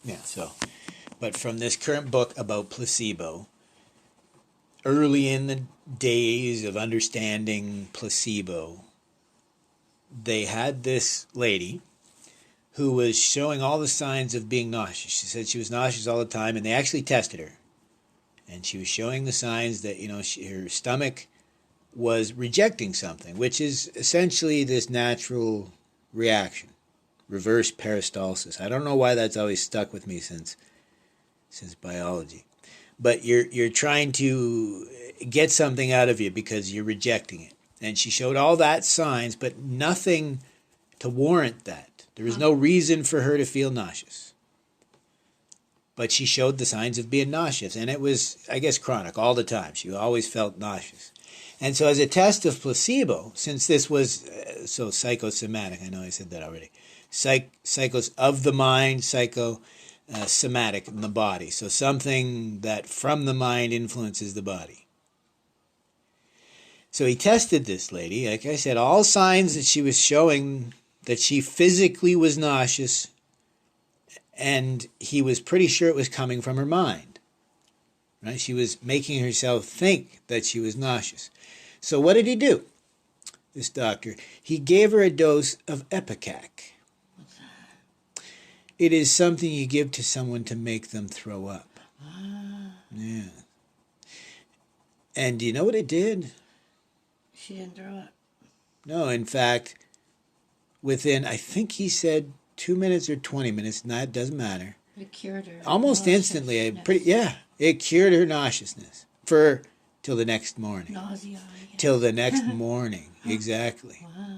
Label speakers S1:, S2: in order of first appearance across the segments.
S1: Yeah, so, but from this current book about placebo, early in the days of understanding placebo, they had this lady who was showing all the signs of being nauseous. She said she was nauseous all the time, and they actually tested her. And she was showing the signs that, her stomach was rejecting something, which is essentially this natural reaction, reverse peristalsis. I don't know why that's always stuck with me since biology. But you're trying to get something out of you because you're rejecting it. And she showed all that signs, but nothing to warrant that. There was no reason for her to feel nauseous. But she showed the signs of being nauseous, and it was, I guess, chronic all the time. She always felt nauseous. And so as a test of placebo, since this was so psychosomatic, I know I said that already, psychos of the mind, psychosomatic in the body. So something that from the mind influences the body. So he tested this lady. Like I said, all signs that she was showing that she physically was nauseous, and he was pretty sure it was coming from her mind. Right? She was making herself think that she was nauseous. So what did he do, this doctor? He gave her a dose of Ipecac.
S2: What's that?
S1: It is something you give to someone to make them throw up. Yeah. And do you know what it did?
S2: She didn't throw up.
S1: No, in fact, within, I think he said 2 minutes or 20 minutes, that doesn't matter.
S2: It cured her.
S1: Almost instantly, it cured her nauseousness till the next morning.
S2: Nausea. Yeah.
S1: Till the next morning, exactly.
S2: Wow.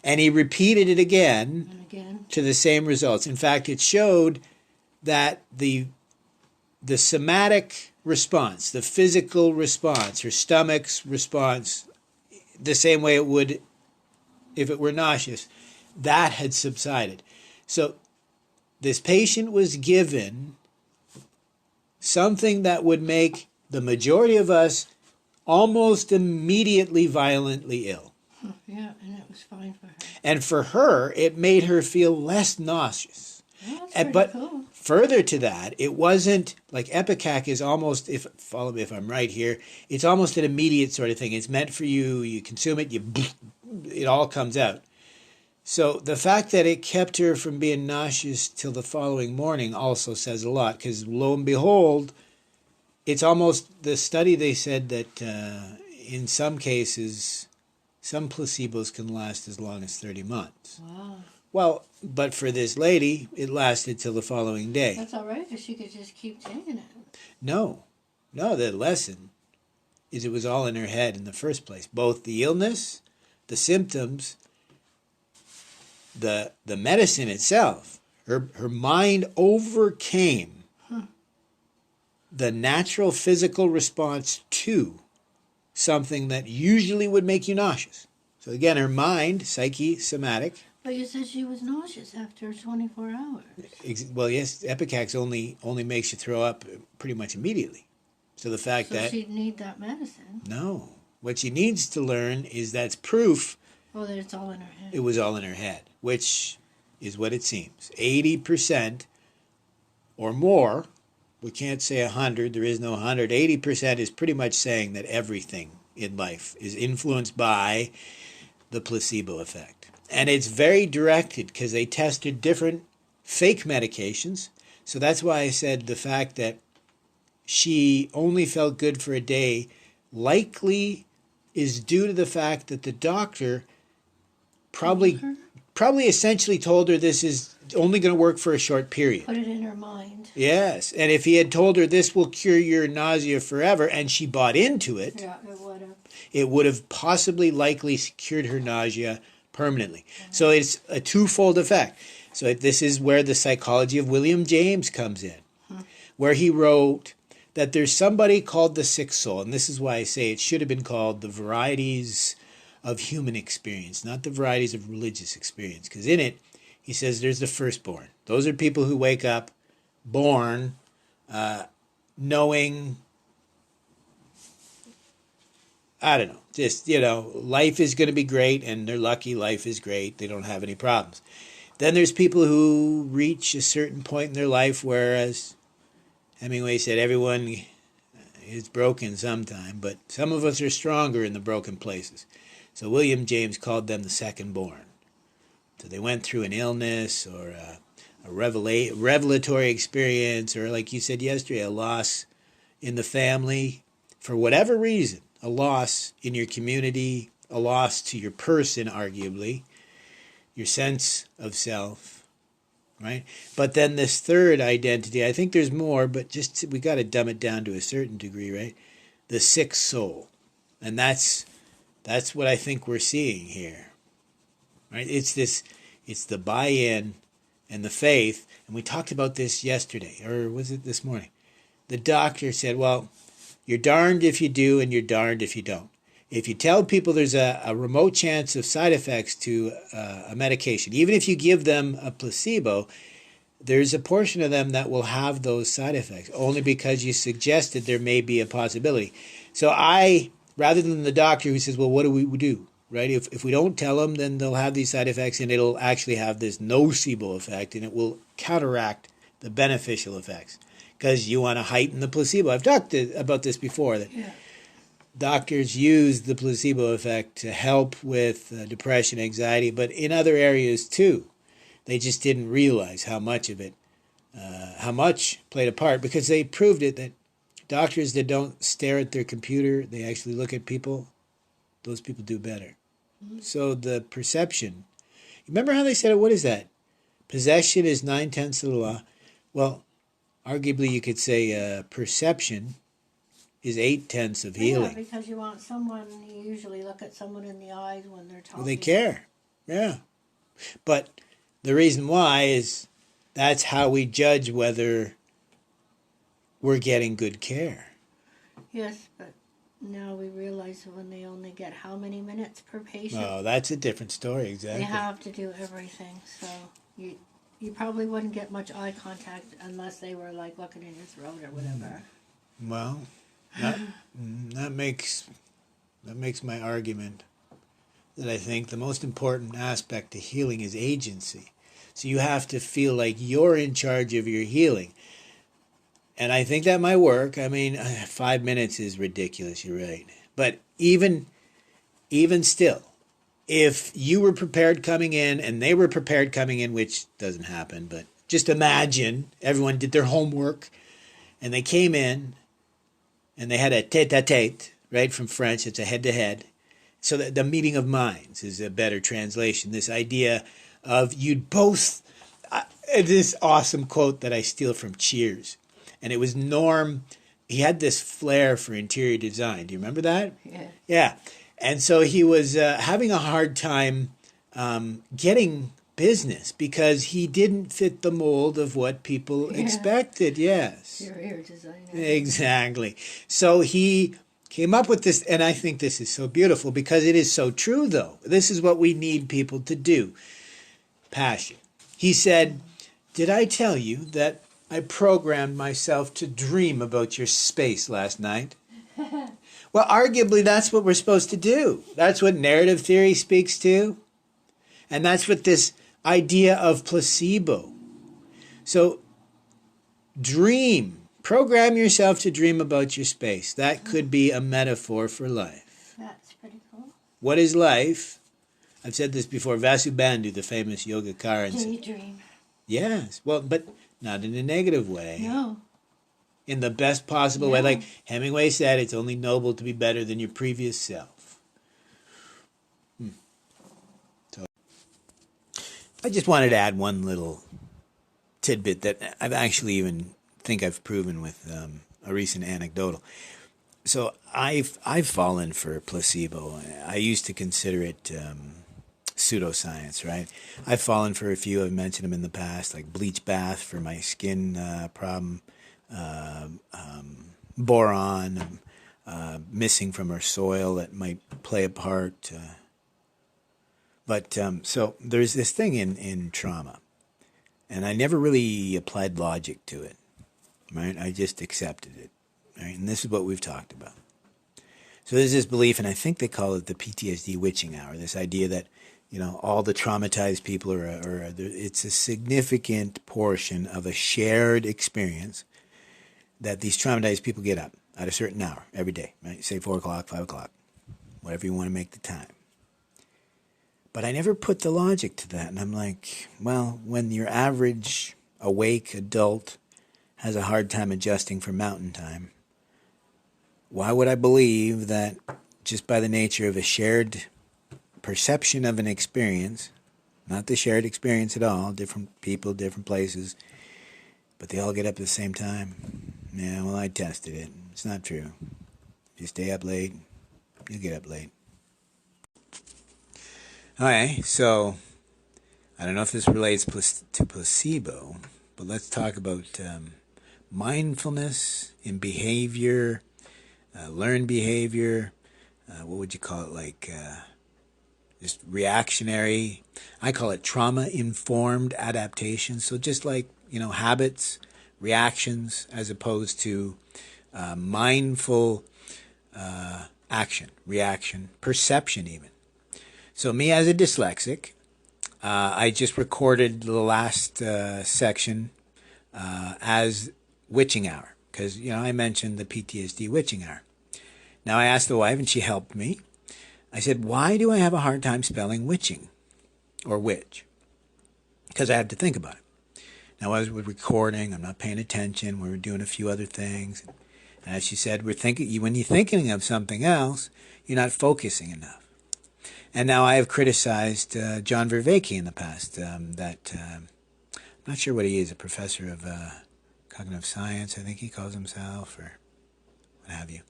S1: And he repeated it again,
S2: And again
S1: to the same results. In fact, it showed that the somatic response, the physical response, her stomach's response, the same way it would if it were nauseous, that had subsided. So this patient was given something that would make the majority of us almost immediately violently ill.
S2: Yeah, and it was fine for her.
S1: And for her, it made her feel less nauseous.
S2: Well, that's
S1: But
S2: cool.
S1: further to that, it wasn't like Ipecac is almost, follow me if I'm right here, it's almost an immediate sort of thing. It's meant for you, you consume it, it all comes out. So the fact that it kept her from being nauseous till the following morning also says a lot, because lo and behold, it's almost, the study they said that in some cases, some placebos can last as long as 30 months.
S2: Wow.
S1: Well, but for this lady, it lasted till the following day.
S2: That's all right, because she could just keep taking it.
S1: No, the lesson is it was all in her head in the first place. Both the illness, the symptoms, the medicine itself. Her mind overcame the natural physical response to something that usually would make you nauseous. So again, her mind, psyche, somatic.
S2: But you said she was nauseous after 24 hours.
S1: Well, yes, Ipecac only makes you throw up pretty much immediately. So the fact
S2: So
S1: that...
S2: she'd need that medicine.
S1: No. What she needs to learn is that's proof...
S2: Oh, that it's all in her head.
S1: It was all in her head, which is what it seems. 80% or more, we can't say 100, there is no 100, 80% is pretty much saying that everything in life is influenced by the placebo effect. And it's very directed because they tested different fake medications. So that's why I said the fact that she only felt good for a day likely is due to the fact that the doctor probably essentially told her this is only going to work for a short period.
S2: Put it in her mind.
S1: Yes, and if he had told her this will cure your nausea forever, and she bought into it,
S2: Yeah, it would have.
S1: it would have possibly likely cured her nausea permanently. So it's a twofold effect. So this is where the psychology of William James comes in, where he wrote that there's somebody called the sick soul, and this is why I say it should have been called the varieties of human experience, not the varieties of religious experience, because in it, he says there's the firstborn. Those are people who wake up born knowing, I don't know, just, life is going to be great, and they're lucky life is great. They don't have any problems. Then there's people who reach a certain point in their life where, as Hemingway said, everyone is broken sometime, but some of us are stronger in the broken places. So William James called them the second born. So they went through an illness or a revelatory experience, or like you said yesterday, a loss in the family for whatever reason, a loss in your community, a loss to your person, arguably, your sense of self, right? But then this third identity, I think there's more, but just we got to dumb it down to a certain degree, right? The sick soul. And that's what I think we're seeing here. Right? It's the buy-in and the faith, and we talked about this yesterday, or was it this morning? The doctor said, well, you're darned if you do and you're darned if you don't. If you tell people there's a remote chance of side effects to a medication, even if you give them a placebo, there's a portion of them that will have those side effects, only because you suggested there may be a possibility. So rather than the doctor who says, well, what do we do? Right? If we don't tell them, then they'll have these side effects, and it'll actually have this nocebo effect, and it will counteract the beneficial effects because you want to heighten the placebo. I've talked about this before, that doctors use the placebo effect to help with depression, anxiety, but in other areas too. They just didn't realize how much of it, how much played a part, because they proved it that doctors that don't stare at their computer, they actually look at people, those people do better. So the perception, remember how they said it? What is that? Possession is 9/10 of the law. Well, arguably you could say perception is 8/10 of healing.
S2: Yeah, because you usually look at someone in the eyes when they're talking.
S1: Well, they care, yeah. But the reason why is that's how we judge whether we're getting good care.
S2: Yes, but now we realize when they only get how many minutes per patient?
S1: Oh, that's a different story, exactly.
S2: They have to do everything, so you probably wouldn't get much eye contact unless they were like looking in your throat or whatever.
S1: Well, that makes my argument that I think the most important aspect to healing is agency. So you have to feel like you're in charge of your healing. And I think that might work. I mean, 5 minutes is ridiculous, you're right. But even still, if you were prepared coming in and they were prepared coming in, which doesn't happen, but just imagine everyone did their homework and they came in and they had a tete-a-tete, right, from French, it's a head-to-head. So the meeting of minds is a better translation. This idea of you'd both, this awesome quote that I steal from Cheers. And it was Norm. He had this flair for interior design. Do you remember that?
S2: Yeah.
S1: Yeah. And so he was having a hard time getting business because he didn't fit the mold of what people expected. Yes.
S2: Interior design.
S1: Exactly. So he came up with this, and I think this is so beautiful because it is so true, though. This is what we need people to do. Passion. He said, did I tell you that I programmed myself to dream about your space last night? Well, arguably, that's what we're supposed to do. That's what narrative theory speaks to. And that's what this idea of placebo. So, dream. Program yourself to dream about your space. That could be a metaphor for life.
S2: That's pretty cool.
S1: What is life? I've said this before. Vasubandhu, the famous Yogacaran, said,
S2: Daydream.
S1: yes, well, but not in a negative way.
S2: No.
S1: In the best possible way. Like Hemingway said, it's only noble to be better than your previous self. So, I just wanted to add one little tidbit that I've actually even think I've proven with a recent anecdotal. So I've fallen for placebo. I used to consider it pseudoscience, right? I've fallen for a few. I've mentioned them in the past, like bleach bath for my skin problem, boron missing from our soil that might play a part. But so there's this thing in trauma, and I never really applied logic to it, right? I just accepted it, right? And this is what we've talked about. So there's this belief, and I think they call it the PTSD witching hour, this idea that all the traumatized people it's a significant portion of a shared experience that these traumatized people get up at a certain hour every day, right? Say 4 o'clock, 5 o'clock, whatever you want to make the time. But I never put the logic to that. And I'm like, well, when your average awake adult has a hard time adjusting for mountain time, why would I believe that just by the nature of a shared perception of an experience, not the shared experience at all, different people, different places, but they all get up at the same time? Yeah, well, I tested it. It's not true. If you stay up late, you get up late. Okay, so I don't know if this relates to placebo, but let's talk about mindfulness in behavior, learned behavior. What would you call it? Like just reactionary. I call it trauma-informed adaptation. So just like habits, reactions, as opposed to mindful action, reaction, perception, even. So me as a dyslexic, I just recorded the last section as witching hour because I mentioned the PTSD witching hour. Now I asked the wife and she helped me. I said, why do I have a hard time spelling witching or witch? Because I had to think about it. Now I was recording, I'm not paying attention, we were doing a few other things. And as she said, when you're thinking of something else, you're not focusing enough. And now I have criticized John Vervaeke in the past. I'm not sure what he is, a professor of cognitive science, I think he calls himself, or what have you.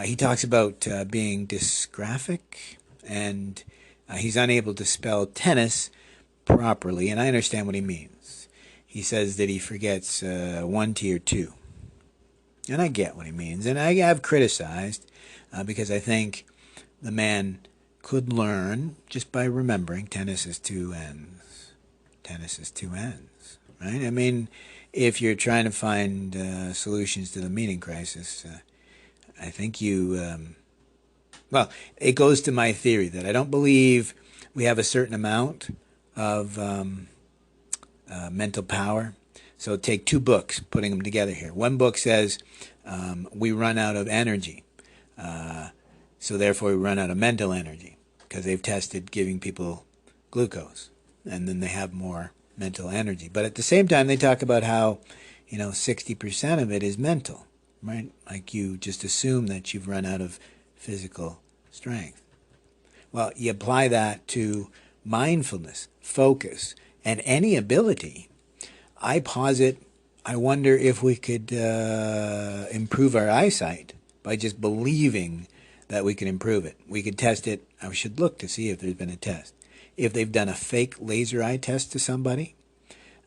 S1: He talks about being dysgraphic, and he's unable to spell tennis properly, and I understand what he means. He says that he forgets one T or two. And I get what he means. And I have criticized because I think the man could learn just by remembering tennis is two ends. Tennis is two ends, right? I mean, if you're trying to find solutions to the meaning crisis, I think well, it goes to my theory that I don't believe we have a certain amount of mental power. So take two books, putting them together here. One book says we run out of energy. So therefore we run out of mental energy because they've tested giving people glucose and then they have more mental energy. But at the same time, they talk about how, 60% of it is mental, right? Like you just assume that you've run out of physical strength. Well, you apply that to mindfulness, focus, and any ability. I posit, I wonder if we could improve our eyesight by just believing that we can improve it. We could test it. I should look to see if there's been a test. If they've done a fake laser eye test to somebody,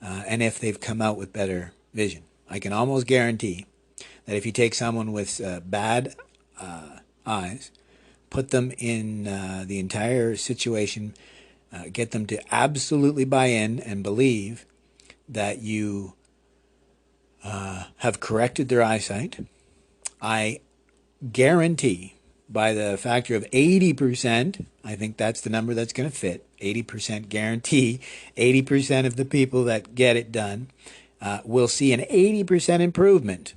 S1: and if they've come out with better vision. I can almost guarantee that if you take someone with bad eyes, put them in the entire situation, get them to absolutely buy in and believe that you have corrected their eyesight, I guarantee by the factor of 80%, I think that's the number that's going to fit, 80% guarantee, 80% of the people that get it done will see an 80% improvement,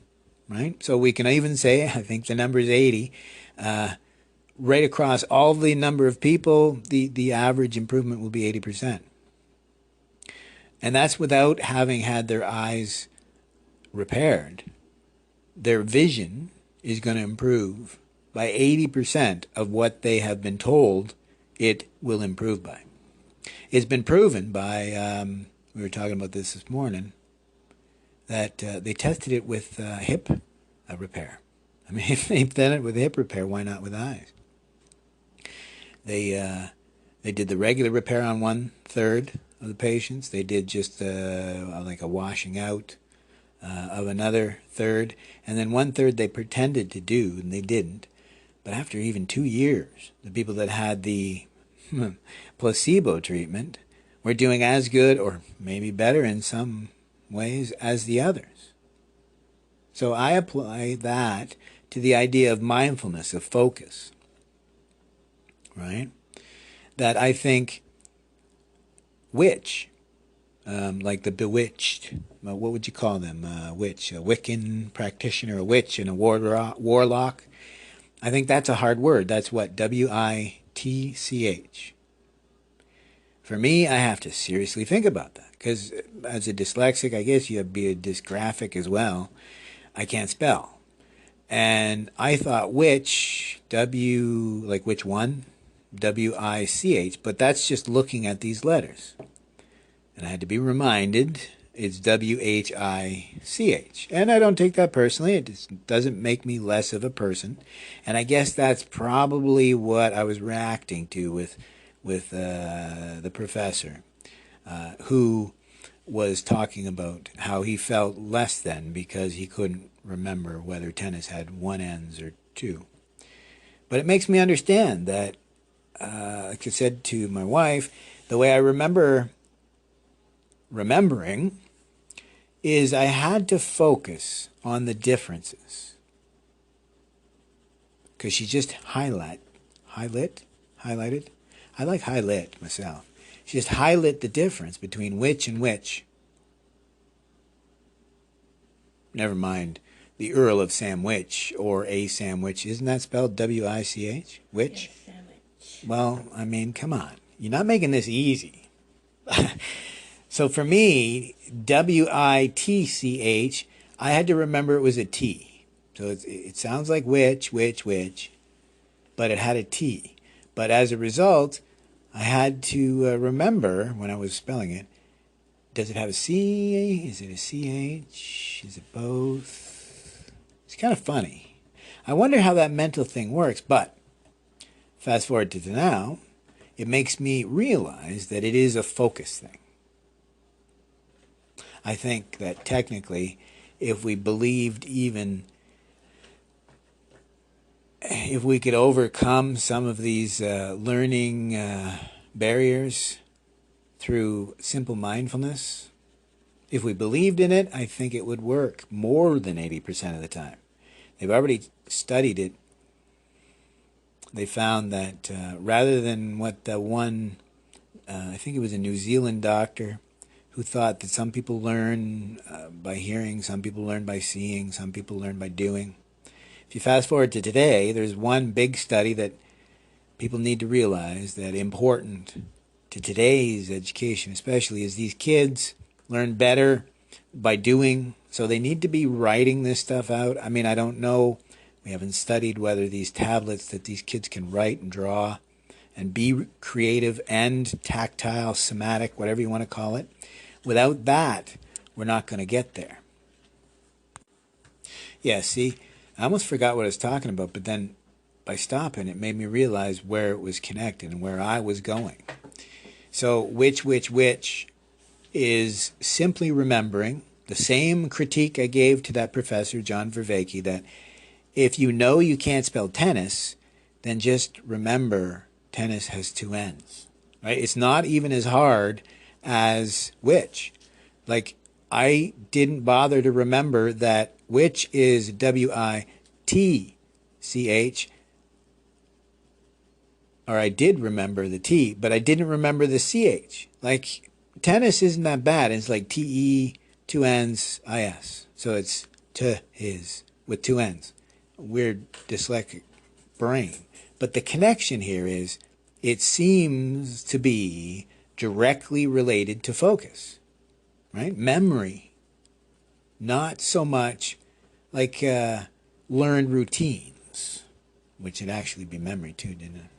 S1: right? So we can even say, I think the number is 80, right across all the number of people, the average improvement will be 80%. And that's without having had their eyes repaired. Their vision is going to improve by 80% of what they have been told it will improve by. It's been proven by, we were talking about this morning, that they tested it with hip repair. I mean, if they've done it with hip repair, why not with eyes? They did the regular repair on 1/3 of the patients. They did just like a washing out of another third, and then 1/3 they pretended to do, and they didn't. But after even 2 years, the people that had the placebo treatment were doing as good, or maybe better in some ways, as the others. So I apply that to the idea of mindfulness, of focus, right? that I think witch, like the bewitched, what would you call them? Witch, a Wiccan practitioner, a witch, and a warlock. I think that's a hard word. That's what? Witch. For me, I have to seriously think about that because as a dyslexic, I guess you have to be a dysgraphic as well. I can't spell. And I thought which, like which one? Wich, but that's just looking at these letters. And I had to be reminded it's Which. And I don't take that personally. It just doesn't make me less of a person. And I guess that's probably what I was reacting to with the professor, who was talking about how he felt less than because he couldn't remember whether tennis had one ends or two. But it makes me understand that, like I said to my wife, the way I remembering is I had to focus on the differences because she just highlighted. I like highlight myself. She just highlight the difference between which and which. Never mind the Earl of Sandwich or a sandwich. Isn't that spelled Wich? Which?
S2: Yes, sandwich.
S1: Well, I mean, come on. You're not making this easy. So for me, Witch, I had to remember it was a T. So it sounds like which, but it had a T. But as a result, I had to remember when I was spelling it, does it have a C? Is it a CH? Is it both? It's kind of funny. I wonder how that mental thing works, but fast forward to now, it makes me realize that it is a focus thing. I think that technically, if we believed even, if we could overcome some of these learning barriers through simple mindfulness, if we believed in it, I think it would work more than 80% of the time. They've already studied it. They found that rather than what the one, I think it was a New Zealand doctor, who thought that some people learn by hearing, some people learn by seeing, some people learn by doing. If you fast forward to today, there's one big study that people need to realize that important to today's education especially is these kids learn better by doing, so they need to be writing this stuff out. I mean, I don't know. We haven't studied whether these tablets that these kids can write and draw and be creative and tactile, somatic, whatever you want to call it. Without that, we're not going to get there. Yeah, see, I almost forgot what I was talking about, but then by stopping, it made me realize where it was connected and where I was going. So, which is simply remembering the same critique I gave to that professor, John Vervaeke, that if you know you can't spell tennis, then just remember tennis has two ends. Right? It's not even as hard as which. Like, I didn't bother to remember that which is Witch, or I did remember the T, but I didn't remember the CH. Like, tennis isn't that bad. It's like TE, two N's, IS. So it's his with two N's. Weird dyslexic brain. But the connection here is it seems to be directly related to focus, right? Memory, not so much like learned routines, which would actually be memory too, didn't it?